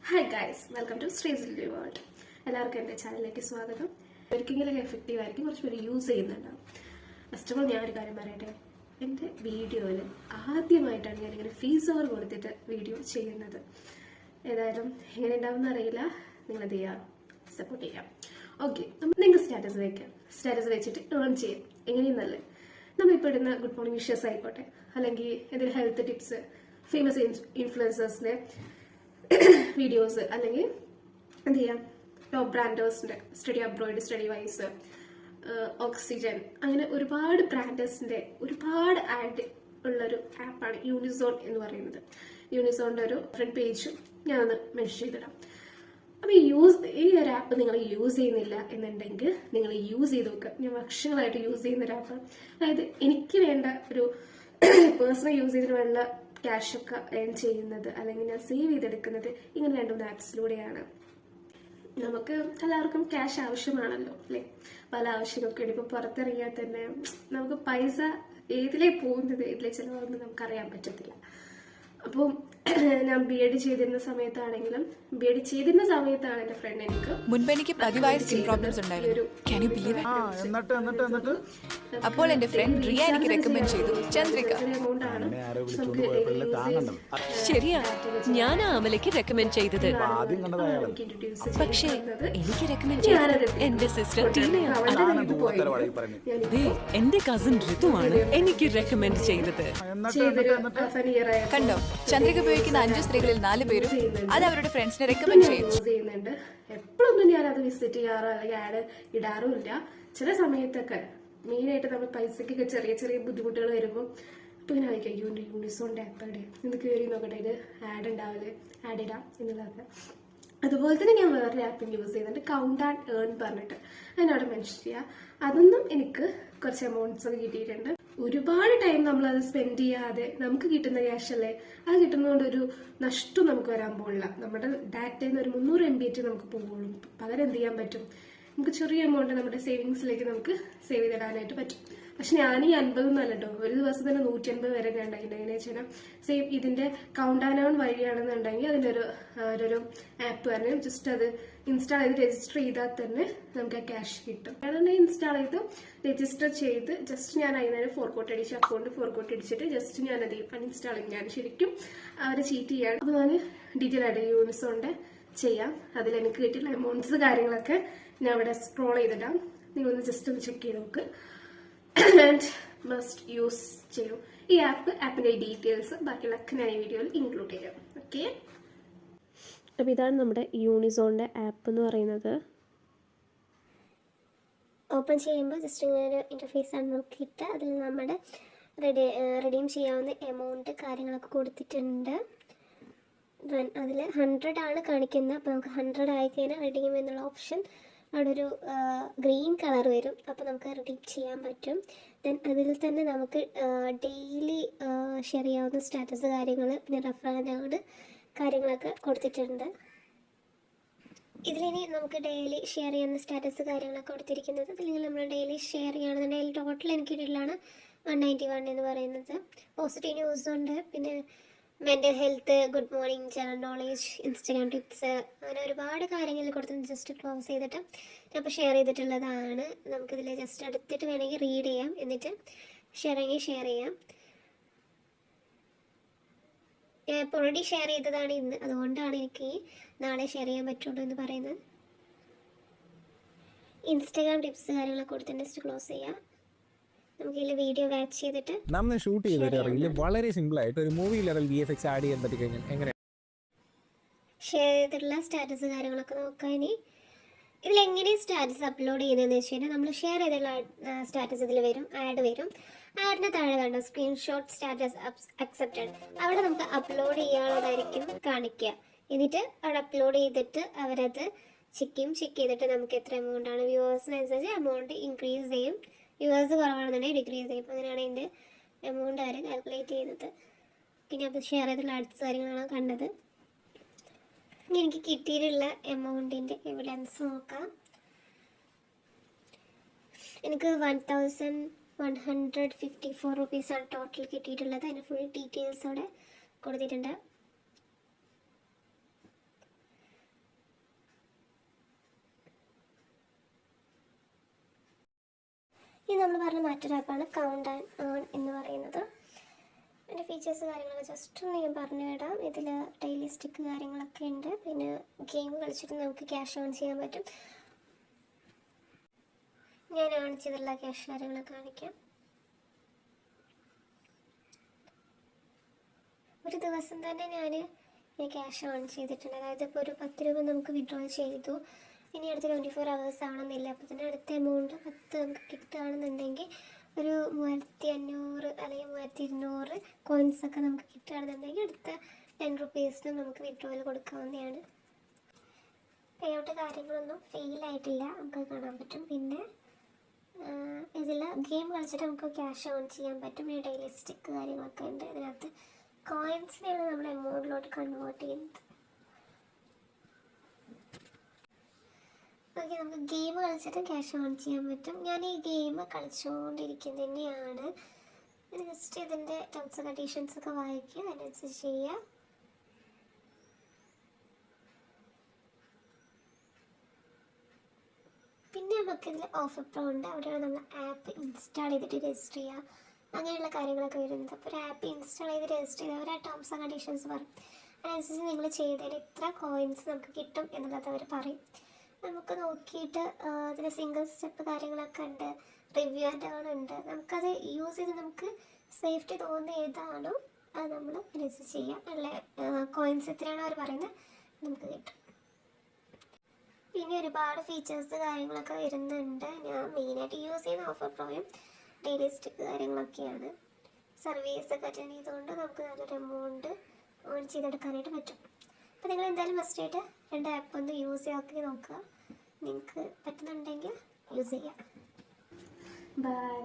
Hi guys, welcome to Sreesili world. എല്ലാവർക്കും എൻ്റെ ചാനലിലേക്ക് സ്വാഗതം. ഒരിക്കലും എഫക്റ്റീവ് ആയിരിക്കും, കുറച്ച് പേര് യൂസ് ചെയ്യുന്നുണ്ടാവും. ഫസ്റ്റ് ഓഫ് ഓൾ ഞാൻ ഒരു കാര്യം പറയട്ടെ, എൻ്റെ വീഡിയോയിൽ ആദ്യമായിട്ടാണ് ഞാനിങ്ങനെ ഫീസ് ഓവർ കൊടുത്തിട്ട് വീഡിയോ ചെയ്യുന്നത്. ഏതായാലും എങ്ങനെ ഉണ്ടാവുമെന്ന് അറിയില്ല, നിങ്ങളത് ചെയ്യാം, സപ്പോർട്ട് ചെയ്യാം. ഓക്കെ, നിങ്ങൾ സ്റ്റാറ്റസ് വയ്ക്കാം, സ്റ്റാറ്റസ് വെച്ചിട്ട് ഏൺ ചെയ്യാം. എങ്ങനെയെന്നല്ലേ, നമ്മളിപ്പോൾ ഇടുന്ന ഗുഡ് മോർണിംഗ് വിഷസ് ആയിക്കോട്ടെ, അല്ലെങ്കിൽ എന്തെങ്കിലും ഹെൽത്ത് ടിപ്സ്, ഫേമസ് ഇൻഫ്ലുവൻസേഴ്സിൻ്റെ വീഡിയോസ്, അല്ലെങ്കിൽ എന്ത് ചെയ്യാം, ടോപ്പ് ബ്രാൻഡേഴ്സിൻ്റെ study abroad, study wise, oxygen, അങ്ങനെ ഒരുപാട് ബ്രാൻഡേഴ്സിൻ്റെ ഒരുപാട് ആഡ് ഉള്ളൊരു ആപ്പാണ് യൂണിസോൺ എന്ന് പറയുന്നത്. യൂണിസോണിൻ്റെ ഒരു ഫ്രണ്ട് പേജും ഞാനൊന്ന് മെൻഷൻ ചെയ്തിടാം. അപ്പോൾ ഈ ഒരു ആപ്പ് നിങ്ങൾ യൂസ് ചെയ്യുന്നില്ല എന്നുണ്ടെങ്കിൽ നിങ്ങൾ യൂസ് ചെയ്ത് നോക്കുക. ഞാൻ വർഷങ്ങളായിട്ട് യൂസ് ചെയ്യുന്ന ഒരു ആപ്പ്. അതായത് എനിക്ക് വേണ്ട ഒരു പേഴ്സണൽ യൂസ് ചെയ്തിട്ട് വേണ്ട ക്യാഷൊക്കെ ഏൺ ചെയ്യുന്നത്, അല്ലെങ്കിൽ ഞാൻ സേവ് ചെയ്തെടുക്കുന്നത് ഇങ്ങനെ 2-3 ആപ്സിലൂടെയാണ്. നമുക്ക് എല്ലാവർക്കും ക്യാഷ് ആവശ്യമാണല്ലോ അല്ലേ? പല ആവശ്യമൊക്കെ ഇപ്പോൾ പുറത്തിറങ്ങിയാൽ തന്നെ നമുക്ക് പൈസ ഏതിലേ പോകുന്നത്, ഏതിലേ ചിലവാകുന്നത് നമുക്കറിയാൻ പറ്റത്തില്ല. അപ്പം ഞാൻ ബി എഡ് ചെയ്തിരുന്ന സമയത്താണെങ്കിലും എൻ്റെ ഫ്രണ്ട് എനിക്ക് പതിവായ സ്കിൻ പ്രോബ്ലംസ് ഉണ്ടായിരുന്നു. അപ്പോൾ എന്റെ ഫ്രണ്ട് റിയ എനിക്ക് റെക്കമെൻഡ് ചെയ്തു ചന്ദ്രിക. ശരിയാ, ഞാൻ അമലയ്ക്ക് റെക്കമെൻഡ് ചെയ്തത്. പക്ഷേ എനിക്ക് റെക്കമെൻഡ് ചെയ്തത് എന്റെ സിസ്റ്റർ ടീനയാണ്. എന്റെ കസിൻ ഋതുവാണ് എനിക്ക് റെക്കമെൻഡ് ചെയ്തത്. കണ്ടോ, ചന്ദ്രിക ഉപയോഗിക്കുന്ന 5 സ്ത്രീകളിൽ 4 പേരും അത് അവരുടെ ഫ്രണ്ട്സിനെ റെക്കമെൻഡ് ചെയ്യുന്നുണ്ട്. എപ്പോഴൊന്നും ഞാൻ അത് വിസിറ്റ് ചെയ്യാറോ അല്ലെങ്കിൽ ആഡ് ഇടാറുമില്ല. ചില സമയത്തൊക്കെ മെയിനായിട്ട് നമ്മൾ പൈസക്കൊക്കെ ചെറിയ ചെറിയ ബുദ്ധിമുട്ടുകൾ വരുമ്പോൾ അപ്പോൾ ഇങ്ങനെ ആയിരിക്കും, അയ്യോ യൂണിസോണിൻ്റെ ആപ്പയുടെ ഇന്ന് കയറി നോക്കട്ടെ, ഇത് ആഡ് ഉണ്ടാവില്ലേ, ആഡ് ഇടാം എന്നുള്ളതൊക്കെ. അതുപോലെ തന്നെ ഞാൻ വേറൊരു ആപ്പ് യൂസ് ചെയ്യുന്നുണ്ട്, കൗണ്ട് ആൻഡ് ഏൺ പറഞ്ഞിട്ട്. അതിനവിടെ മെൻഷൻ ചെയ്യുക. അതൊന്നും എനിക്ക് കുറച്ച് എമൗണ്ട്സ് ഒക്കെ കിട്ടിയിട്ടുണ്ട്. ഒരുപാട് ടൈം നമ്മളത് സ്പെൻഡ് ചെയ്യാതെ നമുക്ക് കിട്ടുന്ന ക്യാഷ് അല്ലേ, അത് കിട്ടുന്നതുകൊണ്ട് ഒരു നഷ്ടം നമുക്ക് വരാൻ പോകില്ല. നമ്മുടെ ഡാറ്റയിൽ നിന്ന് ഒരു 300 MB നമുക്ക് പോകുള്ളൂ. പകരം എന്ത് ചെയ്യാൻ പറ്റും, നമുക്ക് ചെറിയ എമൗണ്ട് നമ്മുടെ സേവിങ്സിലേക്ക് നമുക്ക് സേവ് ചെയ്തിടാനായിട്ട് പറ്റും. പക്ഷെ ഞാൻ ഈ 50 ഒന്നും അല്ല കേട്ടോ, ഒരു ദിവസം തന്നെ 150 വരെ ഞാൻ ഉണ്ടായിട്ടുണ്ട്. എങ്ങനെയാ വെച്ചാൽ സേവ് ഇതിന്റെ കൗണ്ട് ആൻഡ് ഏൺ വഴിയാണെന്നുണ്ടെങ്കിൽ അതിൻ്റെ ഒരു ആപ്പ് തന്നെ ജസ്റ്റ് അത് ഇൻസ്റ്റാൾ ചെയ്ത് രജിസ്റ്റർ ചെയ്താൽ തന്നെ നമുക്ക് ആ ക്യാഷ് കിട്ടും. അതുകൊണ്ട് ഇൻസ്റ്റാൾ ചെയ്ത് രജിസ്റ്റർ ചെയ്ത് ജസ്റ്റ് ഞാൻ അതിന് ഫോർകോട്ട് അടിച്ച് അക്കൗണ്ട് ഫോർകോട്ട് അടിച്ചിട്ട് ജസ്റ്റ് ഞാനത് അൺഇൻസ്റ്റാൾ ചെയ്യും. ഞാൻ ശരിക്കും അവരെ ചീറ്റ് ചെയ്യാണ്. അപ്പോൾ ഞാൻ ഡീറ്റെയിൽ ആയിട്ട് യൂണിസോണിൻ്റെ ചെയ്യാം. അതിൽ എനിക്ക് കിട്ടിയുള്ള എമൗണ്ട്സ് കാര്യങ്ങളൊക്കെ ഞാൻ അവിടെ സ്ക്രോൾ ചെയ്തിടാം. നിങ്ങളൊന്ന് ജസ്റ്റ് ഒന്ന് ചെക്ക് ചെയ്ത് നോക്ക്. ആൻഡ് മസ്റ്റ് യൂസ് ചെയ്യും ഈ ആപ്പിൻ്റെ ഡീറ്റെയിൽസ് ബാക്കിയുള്ളതൊക്കെ ഞാൻ ഈ വീഡിയോയിൽ ഇൻക്ലൂഡ് ചെയ്യാം. ഓക്കെ, അപ്പോൾ ഇതാണ് നമ്മുടെ യൂണിസോണിൻ്റെ ആപ്പ് എന്ന് പറയുന്നത്. ഓപ്പൺ ചെയ്യുമ്പോൾ ജസ്റ്റ് ഇങ്ങനെ ഒരു ഇൻ്റർഫേസാണ് നമുക്ക് കിട്ടുക. അതിൽ നമ്മുടെ റിഡീം ചെയ്യാവുന്ന എമൗണ്ട് കാര്യങ്ങളൊക്കെ കൊടുത്തിട്ടുണ്ട്. അതിൽ 100 ആണ് കാണിക്കുന്നത്. അപ്പോൾ നമുക്ക് 100 ആയിക്കഴിഞ്ഞാൽ റിഡീം എന്നുള്ള ഓപ്ഷൻ അവിടെ ഒരു ഗ്രീൻ കളർ വരും. അപ്പോൾ നമുക്ക് റിഡീം ചെയ്യാൻ പറ്റും. ദെൻ അതിൽ തന്നെ നമുക്ക് ഡെയിലി ഷെയർ ചെയ്യാവുന്ന സ്റ്റാറ്റസ് കാര്യങ്ങൾ, പിന്നെ റെഫറൻസ് കാര്യങ്ങളൊക്കെ കൊടുത്തിട്ടുണ്ട്. ഇതിലിനി നമുക്ക് ഡെയിലി ഷെയർ ചെയ്യുന്ന സ്റ്റാറ്റസ് കാര്യങ്ങളൊക്കെ കൊടുത്തിരിക്കുന്നത്. അല്ലെങ്കിൽ നമ്മൾ ഡെയിലി ഷെയർ ചെയ്യുകയാണെന്നുണ്ടെങ്കിൽ ടോട്ടൽ എനിക്ക് കിട്ടിയിട്ടുള്ളതാണ് 191 എന്ന് പറയുന്നത്. പോസിറ്റീവ് ന്യൂസ് ഉണ്ട്, പിന്നെ mental health, good morning, general knowledge, Instagram tips, അങ്ങനെ ഒരുപാട് കാര്യങ്ങൾ കൊടുത്തിട്ട് ജസ്റ്റ് ക്ലോസ് ചെയ്തിട്ട് ഞാൻ ഇപ്പോൾ ഷെയർ ചെയ്തിട്ടുള്ളതാണ്. നമുക്കിതിൽ ജസ്റ്റ് എടുത്തിട്ട് വേണമെങ്കിൽ റീഡ് ചെയ്യാം, എന്നിട്ട് ഷെയർ ചെയ്യാം. ഞാൻ ഇപ്പോൾ ഓൾറെഡി ഷെയർ ചെയ്തതാണ് ഇന്ന്, അതുകൊണ്ടാണ് എനിക്ക് നാളെ ഷെയർ ചെയ്യാൻ പറ്റുള്ളൂ എന്ന് പറയുന്നത്. ഇൻസ്റ്റാഗ്രാം ടിപ്സ് കാര്യങ്ങളൊക്കെ കൊടുത്തിട്ട് ജസ്റ്റ് ക്ലോസ് ചെയ്യാം. നമുക്ക് ഇതിൽ വീഡിയോ വാച്ച് ചെയ്തിട്ട് നമ്മൾ ഷൂട്ട് ചെയ്തിട്ട് റീൽ വളരെ സിമ്പിൾ ആയിട്ട് ഒരു മൂവി ലെവൽ VFX ആഡ് ചെയ്യാൻ പറ്റി കഴിഞ്ഞാൽ എങ്ങനെ ഷെയർ ചെയ്തിട്ടുള്ള സ്റ്റാറ്റസ് കാര്യങ്ങളൊക്കെ നോക്കാം. ഇനി ഇതിലെങ്ങനെ സ്റ്റാറ്റസ് അപ്ലോഡ് ചെയ്യുന്നതെന്ന് വെച്ച് കഴിഞ്ഞാൽ നമ്മൾ ഷെയർ ചെയ്തിട്ടുള്ള സ്റ്റാറ്റസ് ഇതിൽ വരും, ആഡ് വരും. ആഡിന് താഴെ കണ്ടോ സ്ക്രീൻഷോട്ട് സ്റ്റാറ്റസ് അക്സെപ്റ്റഡ്, അവിടെ നമുക്ക് അപ്ലോഡ് ചെയ്യാനുള്ളതായിരിക്കും കാണിക്കുക. എന്നിട്ട് അവിടെ അപ്ലോഡ് ചെയ്തിട്ട് അവരത് ചെക്ക് ചെയ്തിട്ട് നമുക്ക് എത്ര എമൗണ്ട് ആണ്, വ്യൂവേഴ്സിനനുസരിച്ച് എമൗണ്ട് ഇൻക്രീസ് ചെയ്യും, വ്യൂവേഴ്സ് കുറവാണെന്നുണ്ടെങ്കിൽ ഡിക്രീസ് ചെയ്യും. അപ്പോൾ അങ്ങനെയാണ് അതിൻ്റെ എമൗണ്ട് അവർ കാൽക്കുലേറ്റ് ചെയ്യുന്നത്. പിന്നെ അപ്പോൾ ഷെയർ ചെയ്തിട്ടുള്ള ആഡ്സ് കാര്യങ്ങളാണ് കണ്ടത്. ഇനി എനിക്ക് കിട്ടിയിട്ടുള്ള എമൗണ്ടിൻ്റെ എവിഡൻസ് നോക്കാം. എനിക്ക് 1154 റുപ്പീസാണ് ടോട്ടൽ കിട്ടിയിട്ടുള്ളത്. അതിന് ഫുൾ ഡീറ്റെയിൽസോടെ കൊടുത്തിട്ടുണ്ട്. ഇനി നമ്മൾ പറഞ്ഞ മറ്റൊരു ആപ്പാണ് കൗണ്ട് ആൻഡ് ഏൺ എന്ന് പറയുന്നത്. അതിൻ്റെ ഫീച്ചേഴ്സ് കാര്യങ്ങളൊക്കെ ജസ്റ്റ് ഒന്ന് ഞാൻ പറഞ്ഞു വിടാം. ഇതിൽ ഡെയിലി സ്റ്റിക്ക് കാര്യങ്ങളൊക്കെ ഉണ്ട്. പിന്നെ ഗെയിം കളിച്ചിട്ട് നമുക്ക് ക്യാഷ് ഏൺ ചെയ്യാൻ പറ്റും. ഞാൻ ഏൺ ചെയ്തിട്ടുള്ള ക്യാഷ് കാര്യങ്ങളൊക്കെ കാണിക്കാം. ഒരു ദിവസം തന്നെ ഞാൻ ക്യാഷ് ഏൺ ചെയ്തിട്ടുണ്ട്. അതായത് ഇപ്പോൾ ഒരു 10 രൂപ നമുക്ക് വിഡ്രോ ചെയ്തു. ഇനി അടുത്ത 24 hours ആണെന്നില്ല. അപ്പോൾ തന്നെ അടുത്ത എമൗണ്ട് 10 നമുക്ക് കിട്ടുകയാണെന്നുണ്ടെങ്കിൽ ഒരു 3500 അല്ലെങ്കിൽ 3200 കോയിൻസൊക്കെ നമുക്ക് കിട്ടുകയാണെന്നുണ്ടെങ്കിൽ അടുത്ത 10 റുപ്പീസിനും നമുക്ക് വിഡ്രോയിൽ കൊടുക്കാവുന്നതാണ്. പേ ഔട്ട് കാര്യങ്ങളൊന്നും ഫെയിലായിട്ടില്ല, നമുക്ക് കാണാൻ പറ്റും. പിന്നെ ഇതിൽ ഗെയിം കളിച്ചിട്ട് നമുക്ക് ക്യാഷ് ഏൺ ചെയ്യാൻ പറ്റും. പിന്നെ ഡെയിലി സ്റ്റിക്ക് കാര്യങ്ങളൊക്കെ ഉണ്ട്. ഇതിനകത്ത് കോയിൻസിനെയാണ് നമ്മൾ എമൗണ്ടിലോട്ട് കൺവേർട്ട് ചെയ്യുന്നത്. ഓക്കെ, നമുക്ക് ഗെയിം കളിച്ചിട്ട് ക്യാഷ് ഏൺ ചെയ്യാൻ പറ്റും. ഞാൻ ഈ ഗെയിം കളിച്ചുകൊണ്ടിരിക്കുന്നത് തന്നെയാണ്. ജസ്റ്റ് ഇതിൻ്റെ ടേംസ് ആൻഡ് കണ്ടീഷൻസ് ഒക്കെ വായിക്കുക, അതിനനുസരിച്ച് ചെയ്യുക. പിന്നെ നമുക്കിതിൽ ഓഫർ പ്രോ ഉണ്ട്. അവിടെയാണ് നമ്മൾ ആപ്പ് ഇൻസ്റ്റാൾ ചെയ്തിട്ട് രജിസ്റ്റർ ചെയ്യുക, അങ്ങനെയുള്ള കാര്യങ്ങളൊക്കെ വരുന്നത്. അപ്പോൾ ഒരു ആപ്പ് ഇൻസ്റ്റാൾ ചെയ്ത് രജിസ്റ്റർ ചെയ്ത് അവർ ആ ടേംസ് ആൻഡ് കണ്ടീഷൻസ് പറയും. അതിനനുസരിച്ച് നിങ്ങൾ ചെയ്തതിന് ഇത്ര കോയിൻസ് നമുക്ക് കിട്ടും എന്നുള്ളത് അവർ പറയും. നമുക്ക് നോക്കിയിട്ട് അതിന് സിംഗിൾ സ്റ്റെപ്പ് കാര്യങ്ങളൊക്കെ ഉണ്ട്, റിവ്യൂ ആൻഡ് ഏൺ ഉണ്ട്. നമുക്കത് യൂസ് ചെയ്ത് നമുക്ക് സേഫ്റ്റി തോന്നുന്ന ഏതാണോ അത് നമ്മൾ രജിസ്റ്റർ ചെയ്യാം. നല്ല കോയിൻസ് എത്രയാണോ അവർ പറയുന്നത് നമുക്ക് കിട്ടും. പിന്നെ ഒരുപാട് ഫീച്ചേഴ്സ് കാര്യങ്ങളൊക്കെ വരുന്നുണ്ട്. ഞാൻ മെയിനായിട്ട് യൂസ് ചെയ്യുന്ന ഓഫർ പ്രോയും ഡെയിലി സ്റ്റിക്ക് കാര്യങ്ങളൊക്കെയാണ്. സർവീസ് ഒക്കെ അറ്റൻഡ് ചെയ്തുകൊണ്ട് നമുക്ക് നല്ലൊരു എമൗണ്ട് ഏൺ ചെയ്തെടുക്കാനായിട്ട് പറ്റും. അപ്പോൾ നിങ്ങൾ എന്തായാലും മസ്റ്റായിട്ട് 2 ആപ്പ് ഒന്ന് യൂസ് ആക്കി നോക്കുക. നിങ്ങൾക്ക് പറ്റുന്നുണ്ടെങ്കിൽ യൂസ് ചെയ്യാം. ബൈ.